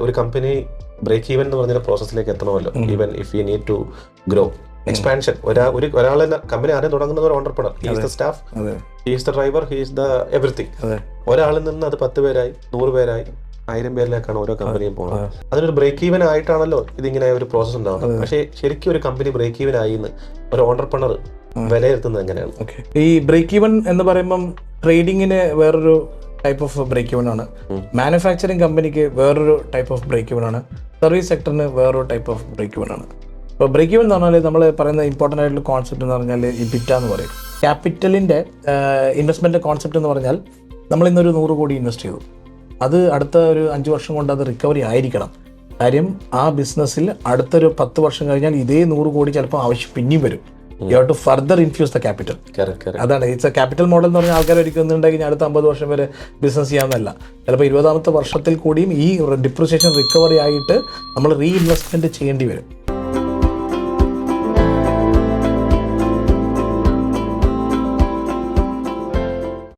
ഒരു company break even എന്ന് പറഞ്ഞ പ്രോസസ്സിലേക്ക് എത്തണമല്ലോ. Even if you need to grow expansion. ഒരാളെ കമ്പനി ആദ്യം തുടങ്ങുന്നത് ഒരു entrepreneur. He's the staff, he's the driver, he's the everything. ഒരാളിൽ നിന്ന് അത് 10 പേരായി, 100 പേരായി, 1000 പേരിലേക്കാണ് ഓരോ കമ്പനിയും പോകുന്നത്. അതിനൊരു ബ്രേക്ക് ഈവൻ ആയിട്ടാണല്ലോ ഇതിങ്ങനെ ഒരു പ്രോസസ് ഉണ്ടാവുന്നത്. പക്ഷേ ശരിക്കും ഒരു കമ്പനി ബ്രേക്ക് ഈവൻ ആയി എന്ന് ഒരു ഓണ്ടർപ്രണർ വിലയിരുത്തുന്നത് എങ്ങനെയാണ്? ഈ ബ്രേക്ക് ഈവൻ എന്ന് പറയുമ്പം ട്രേഡിങ്ങിന് വേറൊരു ടൈപ്പ് ഓഫ് ബ്രേക്ക് ഈവൻ ആണ്, മാനുഫാക്ചറിങ് കമ്പനിക്ക് വേറൊരു ടൈപ്പ് ഓഫ് ബ്രേക്ക് ഈവൻ ആണ്, സർവീസ് സെക്ടറിന് വേറൊരു ടൈപ്പ് ഓഫ് ബ്രേക്ക് ഈവൻ ആണ്. ഇപ്പോൾ ബ്രേക്ക് ഈവൻ എന്ന് പറഞ്ഞാൽ നമ്മൾ പറയുന്ന ഇമ്പോർട്ടൻ്റ് ആയിട്ടുള്ള കോൺസെപ്റ്റ് എന്ന് പറഞ്ഞാൽ ഇബിറ്റ എന്ന് പറയും. ക്യാപിറ്റലിൻ്റെ ഇൻവെസ്റ്റ്മെൻറ്റ് കോൺസെപ്റ്റ് എന്ന് പറഞ്ഞാൽ നമ്മളിന്നൊരു 100 കോടി ഇൻവെസ്റ്റ് ചെയ്തു, അത് അടുത്ത ഒരു 5 വർഷം കൊണ്ട് അത് റിക്കവറി ആയിരിക്കണം. കാര്യം ആ ബിസിനസ്സിൽ അടുത്തൊരു 10 വർഷം കഴിഞ്ഞാൽ ഇതേ 100 കോടി ചിലപ്പോൾ ആവശ്യം പിന്നെയും വരും. You have to further infuse the capital. അതാണ് ഇറ്റ്സ് എ ക്യാപിറ്റൽ മോഡൽ എന്ന് പറഞ്ഞാൽ ആൾക്കാർ ഒരിക്കുന്നുണ്ടെങ്കിൽ അടുത്ത 50 വർഷം വരെ ബിസിനസ് ചെയ്യാമെന്നല്ല. ചിലപ്പോൾ 20ാമത്തെ വർഷത്തിൽ കൂടിയും ഈ ഡിപ്രിസിയേഷൻ റിക്കവറി ആയിട്ട് നമ്മൾ റീഇൻവെസ്റ്റ്മെൻറ്റ് ചെയ്യേണ്ടി വരും.